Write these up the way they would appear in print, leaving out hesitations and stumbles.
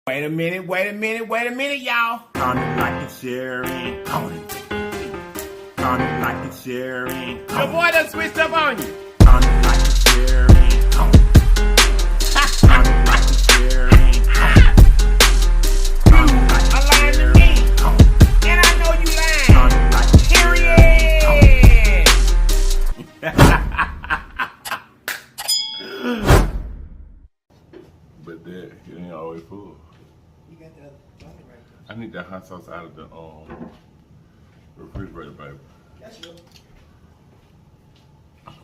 Wait a minute, y'all. Comment, like, and share, and comment. Comment, like, and share, and The boy done switched up on you. comment, like, and share, and comment. Comment, like, and share, and comment. Comment, like, A and lying to share, me. and comment. And I know you lying. Comment, like, and share, and Period. But that, it ain't always full. You got the other bucket right there. I need that hot sauce out of the refrigerator, baby. That's yours.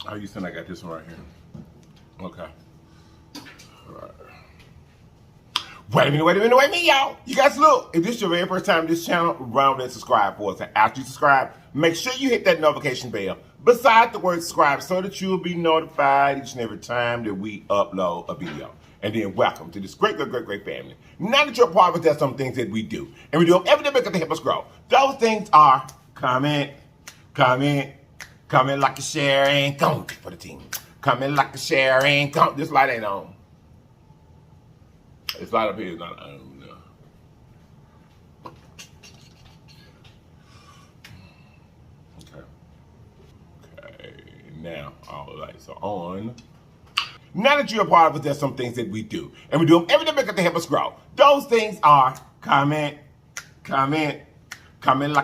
Oh, you saying I got this one right here? Okay. All right. Wait a minute, y'all. You guys look, if this is your very first time to this channel, run over and subscribe for us. And after you subscribe, make sure you hit that notification bell beside the word subscribe so that you'll be notified each and every time that we upload a video. And then welcome to this great family. Now that you're a part of it, there's some things that we do. And we do them every day because they help us grow. Those things are comment, like a share, and comment for the team. Comment, like a share, and comment. This light ain't on. This light up here is not on. No. Okay, now all the lights are on. Now that you're a part of it, there's some things that we do. And we do them every day because they help us grow. Those things are comment, like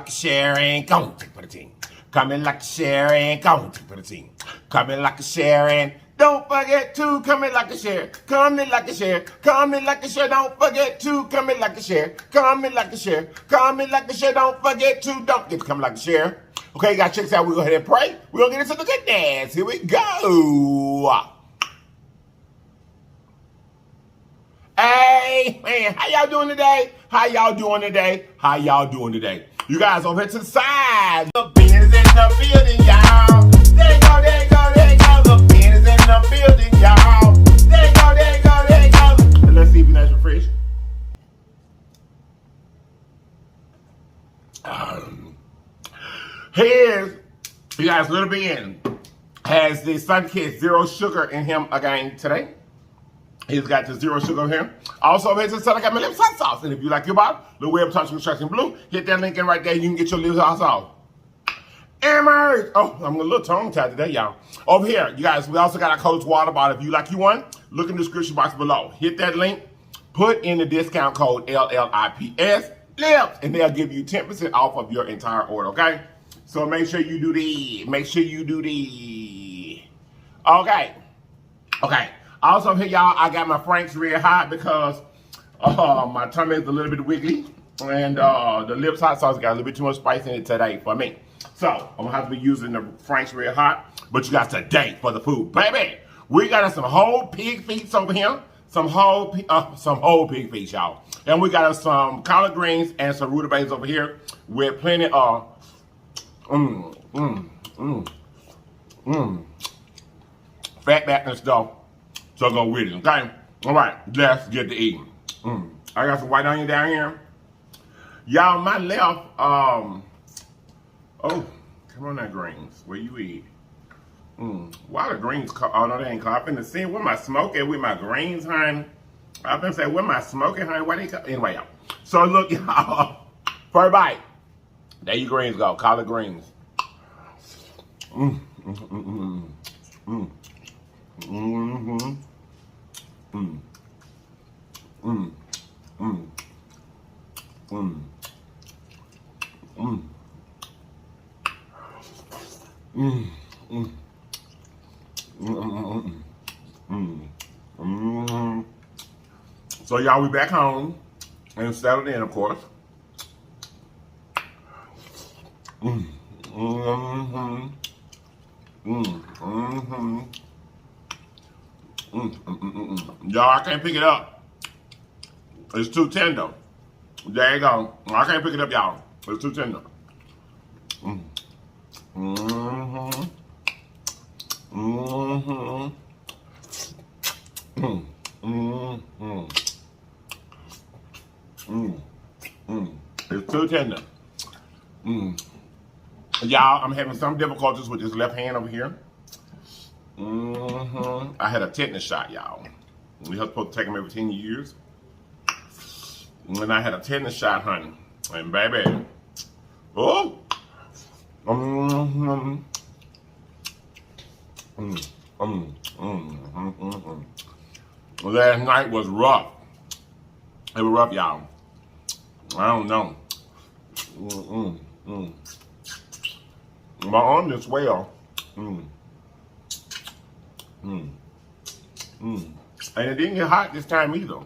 a share, and comment for the team. Comment, like a share, and comment for the team. Comment, like a share, and don't forget to comment, like a share. Comment, like a share. Comment, like a share. Don't forget to comment, like a share. Comment, like a share. Comment, like a share. Don't forget to don't get to comment, like a share. Okay, you guys, check this out. We'll go ahead and pray. We're going to get into the goodness. Here we go. Hey, man, how y'all doing today? You guys over here to the side. The beans in the building, y'all. There you go. The beans in the building, y'all. There you go. And let's see if you're nice and fresh. Here's, you guys, Little Ben has the Sun Kid Zero Sugar in him again today. He's got the zero sugar here. Also, over here to the side, I got my lips hot sauce. And if you like your bottle, the web touch construction blue, hit that link in right there. You can get your lips hot sauce. Emerge. Oh, I'm a little tongue tied today, y'all. Over here, you guys, we also got our Coldest water bottle. If you like you one, look in the description box below. Hit that link. Put in the discount code LLIPS, LIPS, and they'll give you 10% off of your entire order, okay? So make sure you do the. Okay. Also here, y'all, I got my Frank's Red Hot because my tummy is a little bit wiggly. And the lips hot sauce got a little bit too much spice in it today for me. So I'm going to have to be using the Frank's Red Hot. But you guys, today for the food, baby, we got us some whole pig feet over here. Some whole pig feet, y'all. And we got us some collard greens and some rutabagas over here with plenty of fat back and stuff. So go with it, okay? All right, let's get to eating. I got some white onion down here. Y'all, my left, oh, come on now, greens. Where you eat? Why the greens, oh no, they ain't caught. I'm finna see where my smoke at with my greens, honey. I'm finna say, where my smoke at, honey? Why they caught? Anyway, y'all. So look, y'all, first bite. There you greens go, collard greens. So y'all, we back home and settled in, of course. Y'all, I can't pick it up. It's too tender. There you go. I can't pick it up, y'all. It's too tender. It's too tender. Y'all, I'm having some difficulties with this left hand over here. I had a tetanus shot, y'all. We're supposed to take them every 10 years. And I had a tetanus shot, honey. And baby, oh, last night was rough. It was rough, y'all. I don't know. My arm just swell. And it didn't get hot this time either.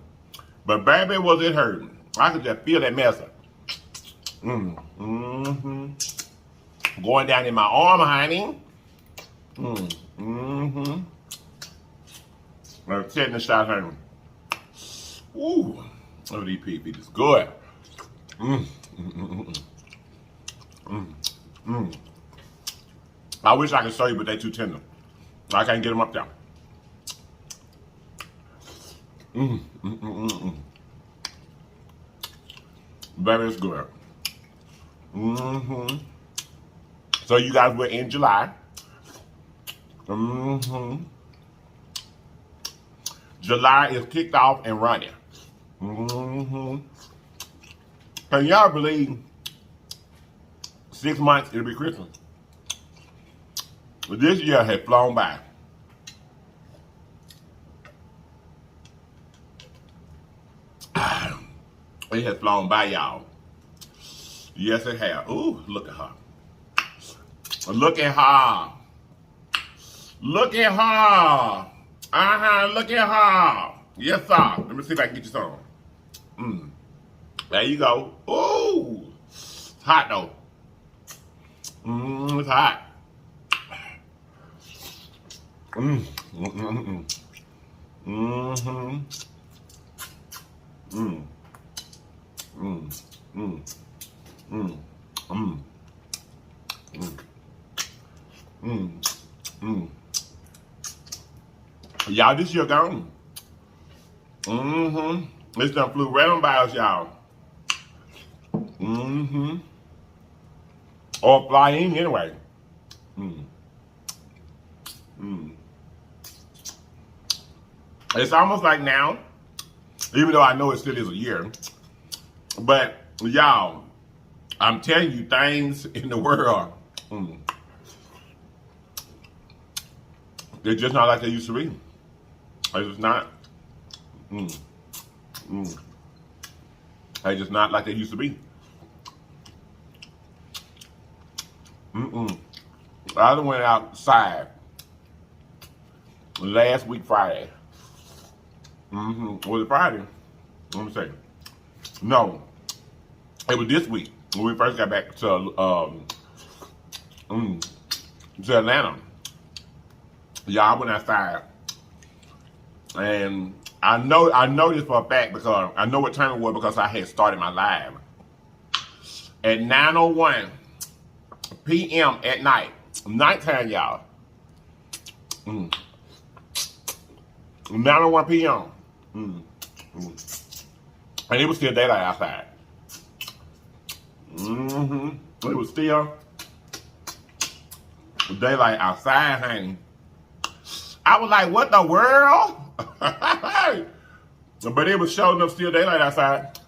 But baby, was it hurting. I could just feel that mess. Going down in my arm, honey. My tetanus shot, honey. Ooh, oh, these pee is good. I wish I could show you, but they too tender. I can't get them up there. Baby, it's good. So you guys were in July. July is kicked off and running. Can y'all believe 6 months it'll be Christmas? But this year has flown by. It has flown by, y'all. Yes, it has. Ooh, look at her. Look at her. Look at her. Look at her. Yes, sir. Let me see if I can get you some. There you go. Ooh. It's hot, though. It's hot. Y'all, this year gone. This done flew right on by us, y'all. Or fly in anyway. It's almost like now, even though I know it still is a year, but y'all, I'm telling you, things in the world, they're just not like they used to be. They're just not. They're just not like they used to be. I done went outside last week Friday. Was it Friday? Let me see. No, it was this week when we first got back to Atlanta. Y'all, I went outside, and I know this for a fact because I know what time it was because I had started my live at 9:01 p.m. at night, nighttime, y'all. 9:01 p.m. And it was still daylight outside. It was still daylight outside, honey. I was like, what the world? But it was showing up still daylight outside.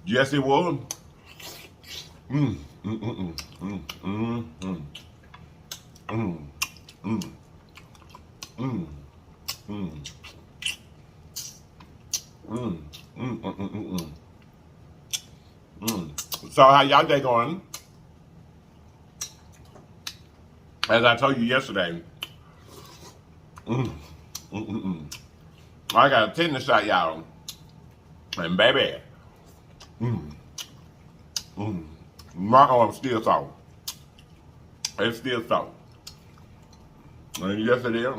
Yes, it was. So how y'all day going? As I told you yesterday, I got a tetanus shot, y'all, and baby, my arm's still sore. It's still sore. And yes, it is.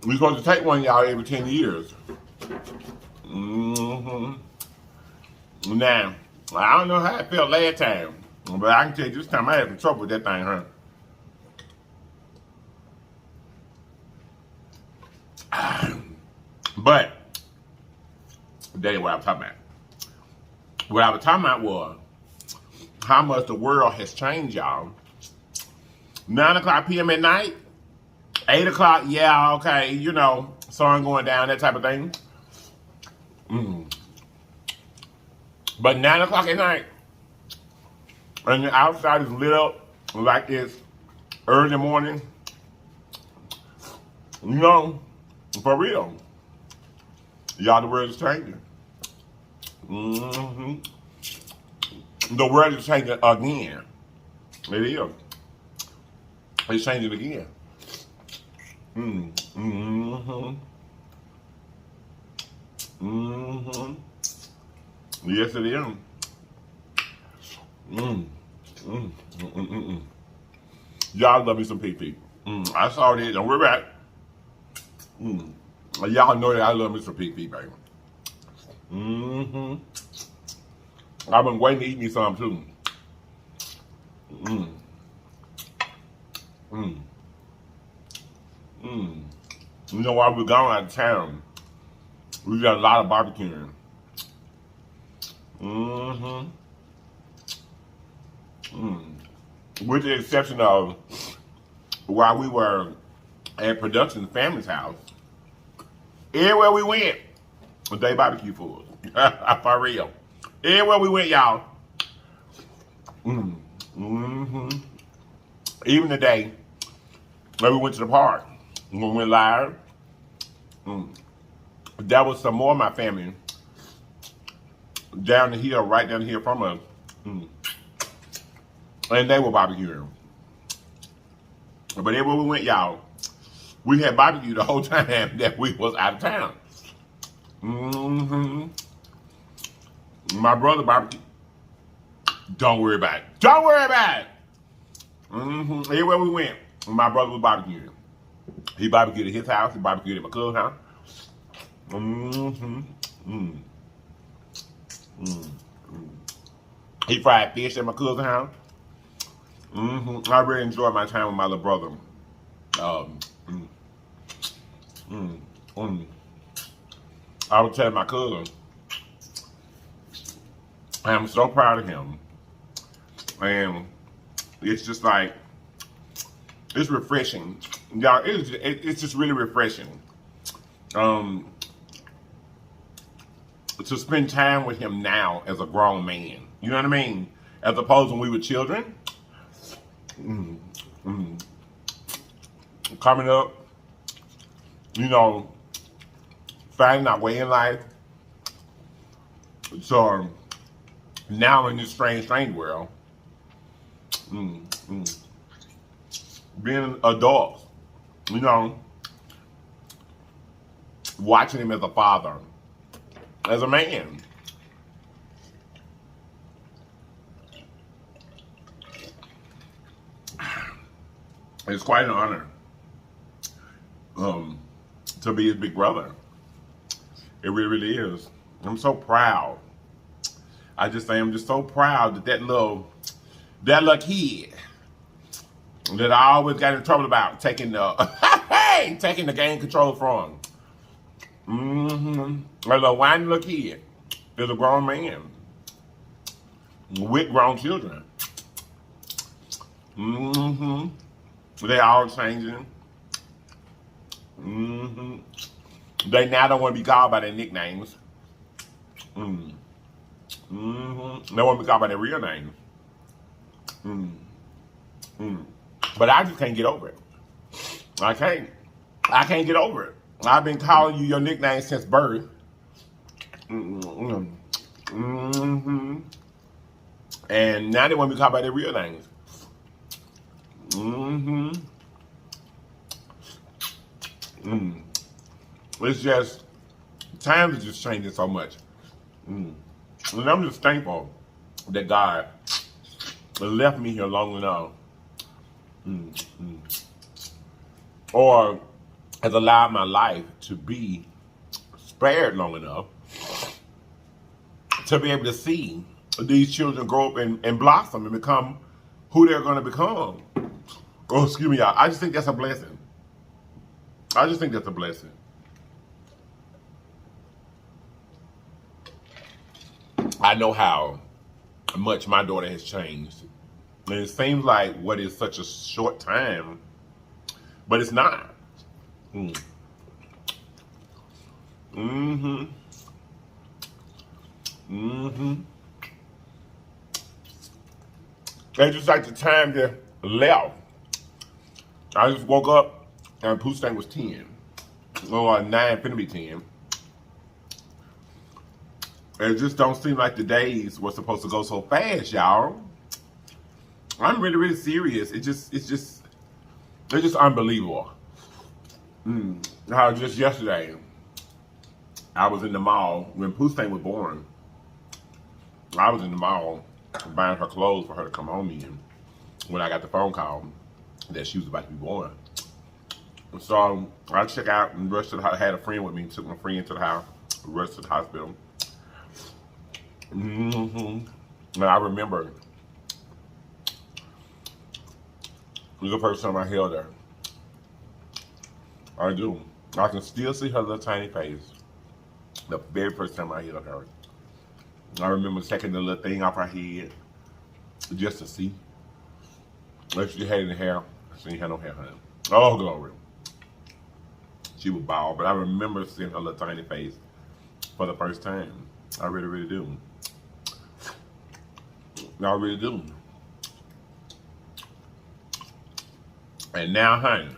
We're supposed to take one, y'all, every 10 years. Now, I don't know how it felt last time, but I can tell you this time I had some trouble with that thing, huh? But that ain't what I'm talking about. What I was talking about was how much the world has changed, y'all. 9 o'clock p.m. at night, 8 o'clock, yeah, okay, you know, sun going down, that type of thing. But 9 o'clock at night, and the outside is lit up like it's early in the morning. You know, for real. Y'all, the world is changing. The world is changing again. It is. It's changing again. Yes, it is. Y'all love me some pee-pee. I saw it. Don't worry about it. Y'all know that I love me some pee-pee, baby. I've been waiting to eat me some, too. You know, while we're gone out of town, we got a lot of barbecuing. With the exception of while we were at production family's house, everywhere we went, they barbecue for us. For real. Everywhere we went, y'all. Even the day when we went to the park, when we went live, that was some more of my family down the hill, right down the hill from us. And they were barbecuing. But everywhere we went, y'all, we had barbecue the whole time that we was out of town. My brother barbecued. Don't worry about it. Don't worry about it. Everywhere we went, my brother was barbecuing. He barbecued at his house. He barbecued at my cousin's house. He fried fish at my cousin's house. I really enjoyed my time with my little brother. I was telling my cousin, I'm so proud of him. And it's just like, it's refreshing. Y'all, it's just really refreshing. To spend time with him now as a grown man. You know what I mean? As opposed to when we were children. Coming up, you know, finding our way in life. So now in this strange world, being adults, you know, watching him as a father, as a man. It's quite an honor to be his big brother. It really, really is. I'm so proud. I just say I'm just so proud that that little kid that I always got in trouble about taking the taking the game control from. A little whiny little kid is a grown man with grown children. They all changing. They now don't want to be called by their nicknames. They want to be called by their real names. But I just can't get over it. I can't get over it. I've been calling you your nickname since birth. And now they want to be called by their real names. It's just, times are just changing so much. And I'm just thankful that God left me here long enough. Or has allowed my life to be spared long enough to be able to see these children grow up and blossom and become who they're going to become. Oh, excuse me, y'all. I just think that's a blessing. I just think that's a blessing. I know how much my daughter has changed. And it seems like what is such a short time, but it's not. It's just like the time that left. I just woke up and Pooh's thing was 10. Or 9, finna be 10. It just don't seem like the days were supposed to go so fast, y'all. I'm really, really serious. It's just unbelievable. How just yesterday, I was in the mall when Pooh's thing was born. I was in the mall buying her clothes for her to come home in when I got the phone call that she was about to be born. So I checked out and rushed to the house. I had a friend with me, took my friend to the house, rushed to the hospital. And I remember it was the first time I held her. I do. I can still see her little tiny face. The very first time I held her. I remember taking the little thing off her head just to see. If she had any hair, she didn't have no hair, honey. Oh, glory. She was bald, but I remember seeing her little tiny face for the first time. I really, really do. I really do. And now, honey.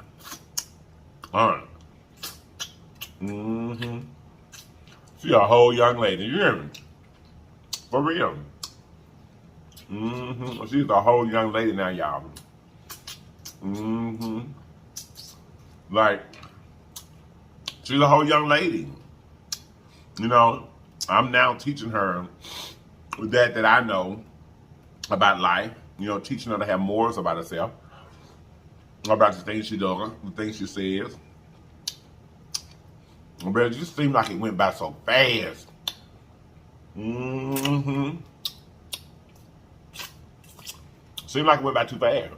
She a whole young lady, you hear me? For real. She's a whole young lady now, y'all. Like, she's a whole young lady. You know, I'm now teaching her that I know about life. You know, teaching her to have morals about herself. About the things she does, the things she says. But it just seemed like it went by so fast. Seemed like it went by too fast.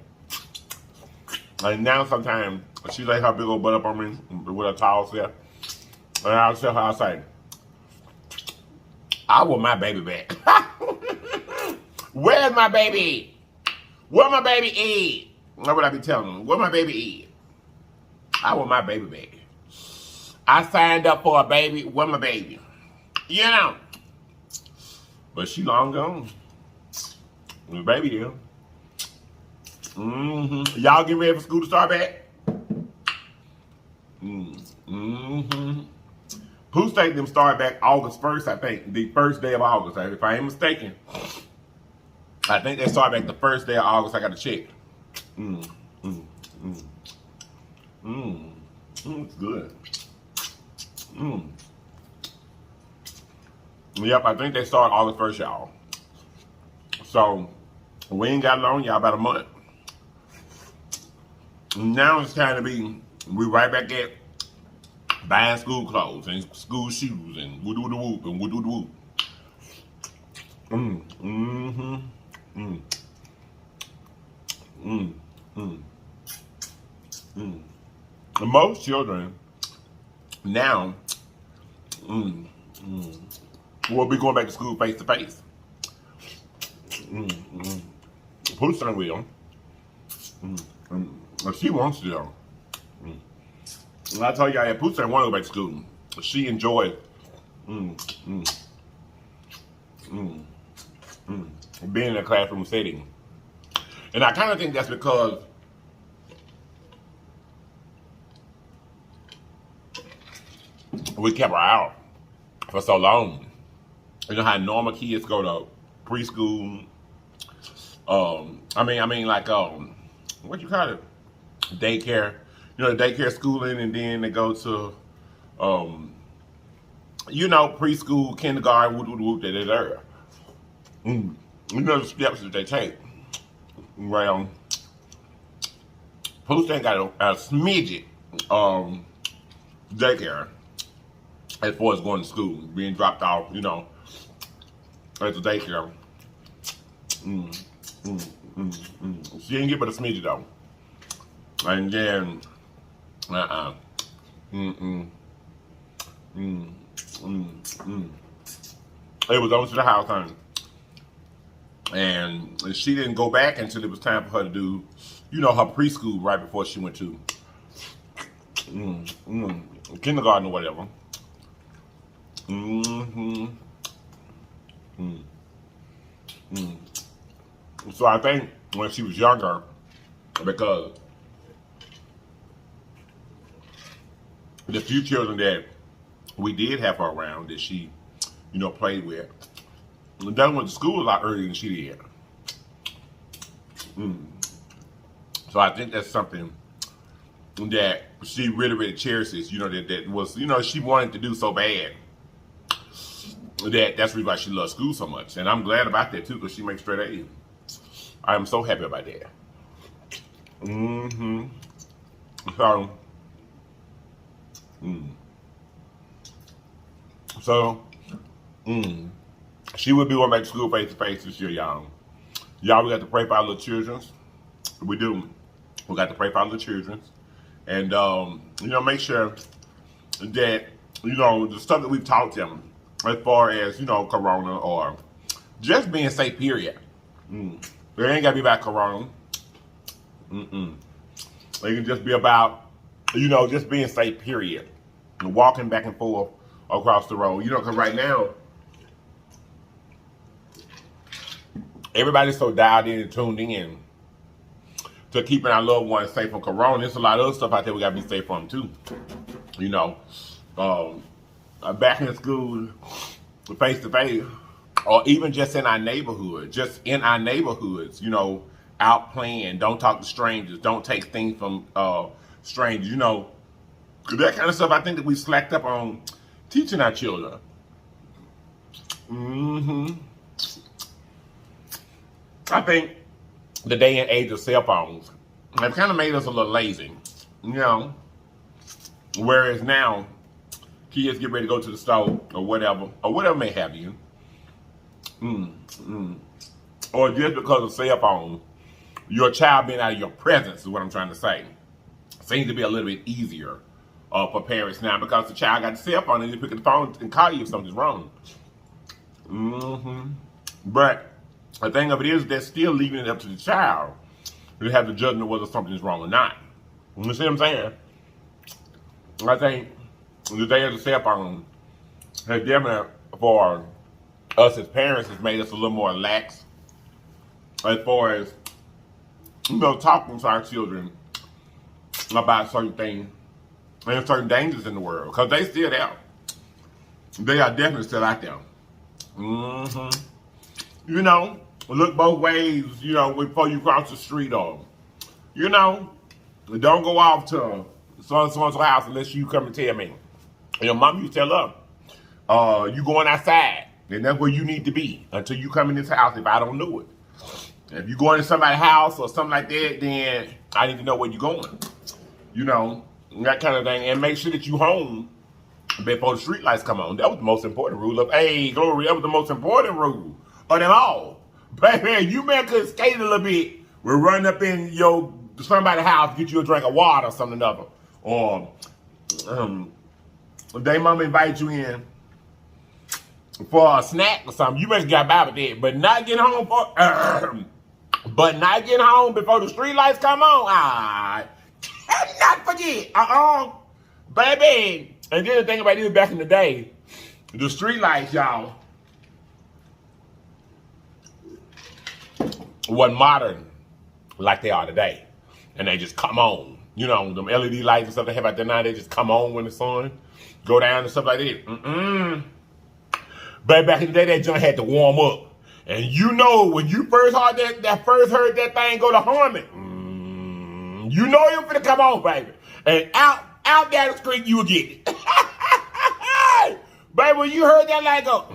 And now sometimes she lay her big old butt up on me with her towel self. And I'll tell her, I'll say, I want my baby back. Where's my baby? Where my baby is? That's what I be telling them. Where my baby is? I want my baby back. I signed up for a baby. Where my baby? You know. But she long gone. The baby there. Y'all get ready for school to start back? Pooh State them start back August 1st, I think. The first day of August, if I ain't mistaken. I think they start back the first day of August. I got to check. It's good. Yep, I think they start August 1st, y'all. So, we ain't got long, y'all, about a month. Now it's time to be, we right back at buying school clothes and school shoes and woo-doo-doo-whoop and woo-doo-doo-whoop. Most children now will be going back to school face to face. Pooh's son will. She wants to though. And I tell y'all that Pooh's son want to go back to school. She enjoys being in a classroom setting. And I kind of think that's because we kept her out for so long. You know how normal kids go to preschool. I mean like what you call it? Daycare. You know, daycare schooling, and then they go to you know, preschool, kindergarten, whoop, they're there. You know the steps that they take. Well, Pooh's got a smidget daycare as far as going to school, being dropped off, you know, at the daycare. She didn't get but a smidget though. And then, it was over to the house, honey. And she didn't go back until it was time for her to do, you know, her preschool right before she went to kindergarten or whatever. So I think when she was younger, because the few children that we did have her around that she, you know, played with, they went to school a lot earlier than she did. So I think that's something that she really, really cherishes, you know, that was, you know, she wanted to do so bad. That's the reason why she loves school so much. And I'm glad about that too, because she makes straight A's. I'm so happy about that. She will be going back to school face to face this year, y'all. Y'all, we got to pray for our little children. We do. We got to pray for our little children. And, you know, make sure that, you know, the stuff that we've taught them as far as, you know, corona or just being safe, period. It ain't got to be about corona. It can just be about, you know, just being safe, period. And walking back and forth across the road. You know, because right now, everybody's so dialed in and tuned in to keeping our loved ones safe from corona. There's a lot of other stuff out there we got to be safe from, too. You know, back in school, face to face, or even just in our neighborhood, you know, out playing, don't talk to strangers, don't take things from strangers, you know, that kind of stuff. I think that we slacked up on teaching our children. I think the day and age of cell phones have kind of made us a little lazy, you know, whereas now kids get ready to go to the store or whatever may have you. Or just because of cell phone, your child being out of your presence is what I'm trying to say. Seems to be a little bit easier for parents now because the child got the cell phone and they pick up the phone and call you if something's wrong. But the thing of it is, they're still leaving it up to the child to have the judgment whether something is wrong or not. You see what I'm saying? I think the day of the cell phone has definitely, for us as parents, has made us a little more lax as far as, you know, talking to our children about certain things and certain dangers in the world, because they still there. They are definitely still out there. You know, look both ways, you know, before you cross the street, or, you know, don't go off to so-and-so's house unless you come and tell me. Your mom used to tell her, you going outside, and that's where you need to be until you come in this house if I don't know it. If you go into somebody's house or something like that, then I need to know where you're going. You know, that kind of thing. And make sure that you home before the street lights come on. That was the most important rule of, hey, glory, that was the most important rule of them all. Baby, you may could skate a little bit. We'll run up in somebody's house, get you a drink of water or something other. Or they mama invite you in for a snack or something. You better get by with that. But not get home before the street lights come on. Cannot forget. Baby. And then the thing about this, back in the day, the street lights, y'all, wasn't modern like they are today. And they just come on. You know, them LED lights and stuff they have out there now, they just come on when the sun go down and stuff like that. But back in the day, that joint had to warm up. And you know, when you first heard that thing go to humming, you know it was finna come on, baby. And out down the street, you would get it. Baby, when you heard that light go,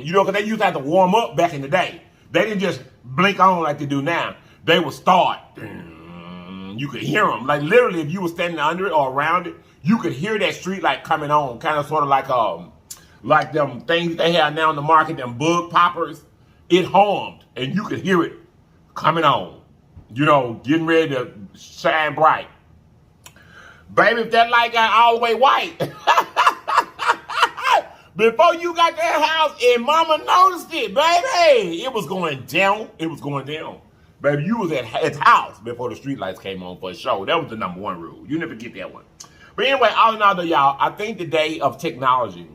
you know, because they used to have to warm up back in the day. They didn't just blink on like they do now. They would start. You could hear them. Like literally, if you were standing under it or around it, you could hear that street light coming on. Kind of sort of like them things they have now in the market, them bug poppers. It hummed, and you could hear it coming on. You know, getting ready to shine bright. Baby, if that light got all the way white, Before you got that house and mama noticed it, baby, it was going down. It was going down. Baby, you was at his house before the street lights came on for a show. That was the #1 rule. You never get that one. But anyway, all in all though, y'all, I think the day of technology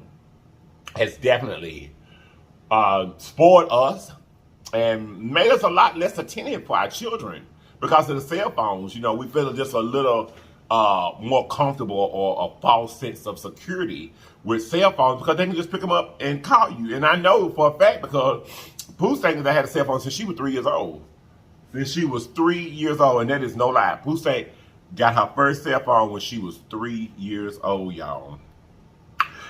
has definitely spoiled us and made us a lot less attentive for our children because of the cell phones. You know, we feel just a little more comfortable or a false sense of security with cell phones because they can just pick them up and call you. And I know for a fact because Pooh thinks that I had a cell phone since she was 3 years old. Since she was 3 years old, and that is no lie. Pooh got her first cell phone when she was 3 years old, y'all.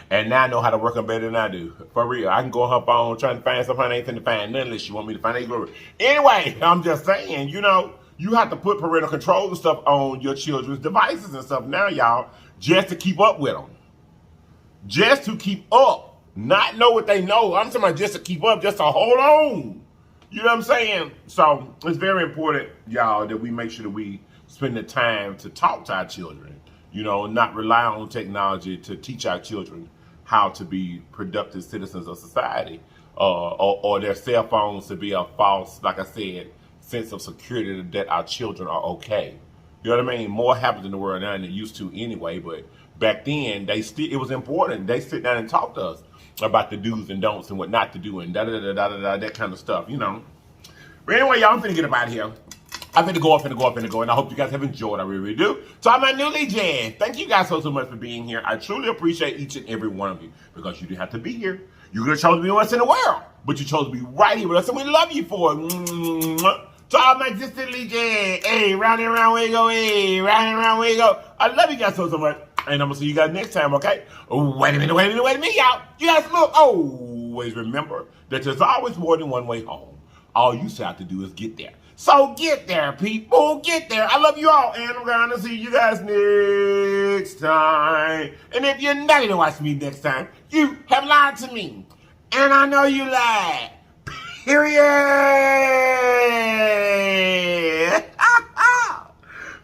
And now I know how to work them better than I do. For real. I can go on her phone trying to find something I ain't finna find nothing unless she want me to find it. Anyway, I'm just saying, you know, you have to put parental control and stuff on your children's devices and stuff now, y'all, just to keep up with them. Just to keep up. Not know what they know. I'm talking about just to keep up, just to hold on. You know what I'm saying? So it's very important, y'all, that we make sure that we spend the time to talk to our children. You know, not rely on technology to teach our children how to be productive citizens of society. Or their cell phones to be a false, like I said, sense of security that our children are okay. You know what I mean? More happens in the world now than it used to anyway, but back then, it was important. They sit down and talk to us about the do's and don'ts and what not to do and da-da-da-da-da-da, that kind of stuff, you know. But anyway, y'all, I'm finna get up out of here. I'm finna go, and I hope you guys have enjoyed. I really, really do. So I'm my new legend. Thank you guys so much for being here. I truly appreciate each and every one of you because you didn't have to be here. You could have chosen to be with us in the world, but you chose to be right here with us, and we love you for it. So I'm my distant legend. Hey, round and round we go. Hey, round and round we go. I love you guys so much. And I'm going to see you guys next time, okay? Wait a minute, y'all. You guys look, always remember that there's always more than one way home. All you have to do is get there. So get there, people. Get there. I love you all. And I'm going to see you guys next time. And if you're not going to watch me next time, you have lied to me. And I know you lied. Period.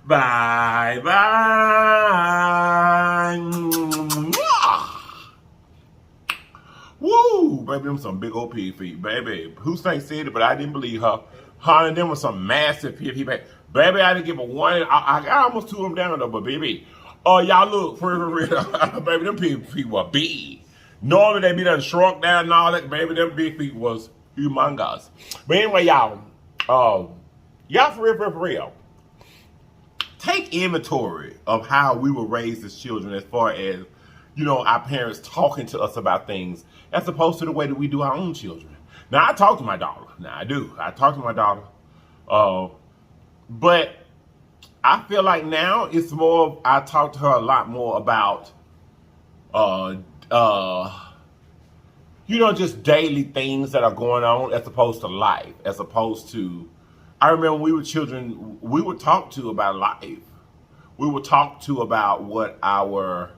Bye-bye. Woo, baby, them some big old pig feet, baby. Hussein said it, but I didn't believe her. Her and them was some massive pig feet, baby. Baby, I didn't give a one. I got almost 2 of them down though, but baby, y'all look, for real, baby, them pig feet were big. Normally they be done shrunk down and all that, baby, them big feet was humongous. But anyway, y'all, for real. Take inventory of how we were raised as children as far as, you know, our parents talking to us about things as opposed to the way that we do our own children. Now, I talk to my daughter. Now, I do. I talk to my daughter. But I feel like now it's more, I talk to her a lot more about, you know, just daily things that are going on as opposed to life, as opposed to, I remember when we were children, we would talk to about life. We would talk to about what our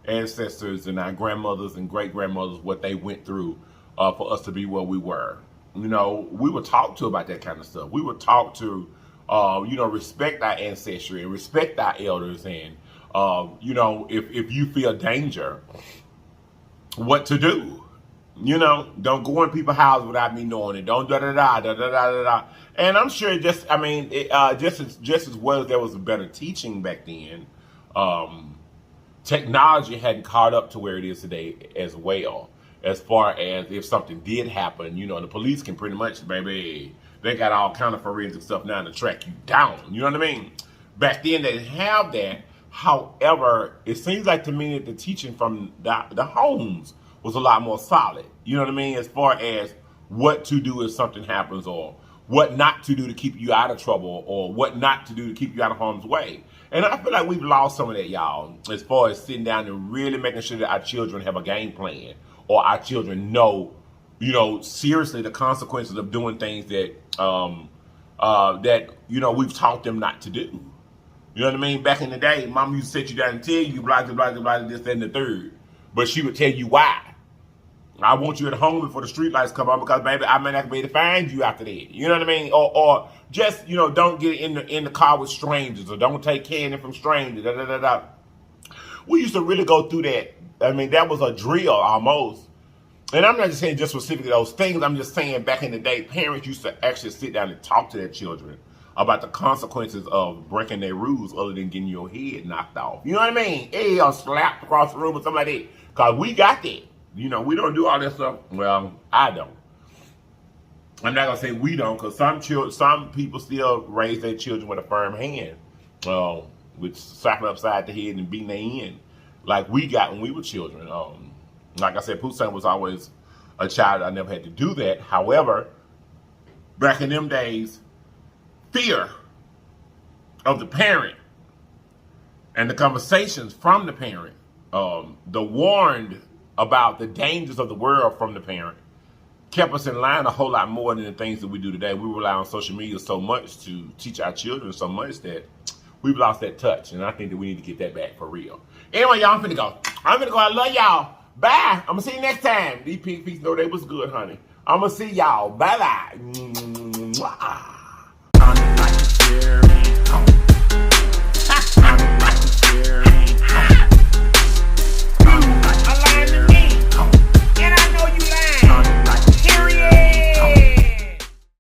ancestors and our grandmothers and great-grandmothers, what they went through for us to be where we were. You know, we would talk to about that kind of stuff. We would talk to, you know, respect our ancestry and respect our elders and, you know, if you feel danger, what to do. You know, don't go in people's house without me knowing it. Don't da-da-da. And I'm sure just as well as there was a better teaching back then, technology hadn't caught up to where it is today as well. As far as if something did happen, you know, the police can pretty much, baby, they got all kind of forensic stuff now to track you down. You know what I mean? Back then they didn't have that. However, it seems like to me that the teaching from the homes was a lot more solid. You know what I mean? As far as what to do if something happens or what not to do to keep you out of trouble or what not to do to keep you out of harm's way. And I feel like we've lost some of that, y'all, as far as sitting down and really making sure that our children have a game plan or our children know, you know, seriously the consequences of doing things that, that, you know, we've taught them not to do. You know what I mean? Back in the day, mom used to sit you down and tell you blah, blah, blah, blah, this, that, and the third. But she would tell you why. I want you at home before the street lights come on because, baby, I may not be able to find you after that. You know what I mean? Or just, you know, don't get in the car with strangers or don't take candy from strangers. Da, da, da, da. We used to really go through that. I mean, that was a drill almost And I'm not just saying just specifically those things. I'm just saying back in the day, parents used to actually sit down and talk to their children about the consequences of breaking their rules other than getting your head knocked off. You know what I mean? Hey, or slapped across the room or something like that. Because we got that. You know, we don't do all that stuff. Well, I don't. I'm not going to say we don't, because some people still raise their children with a firm hand. With slapping upside the head and beating their end. Like we got when we were children. Like I said, Pooh was always a child. I never had to do that. However, back in them days, fear of the parent and the conversations from the parent, the warned about the dangers of the world from the parent, kept us in line a whole lot more than the things that we do today. We rely on social media so much to teach our children so much that we've lost that touch. And I think that we need to get that back for real. Anyway, y'all, I'm finna go. I love y'all. Bye. I'm gonna see you next time. These Piggsss know they was good, honey. I'm gonna see y'all. Bye-bye.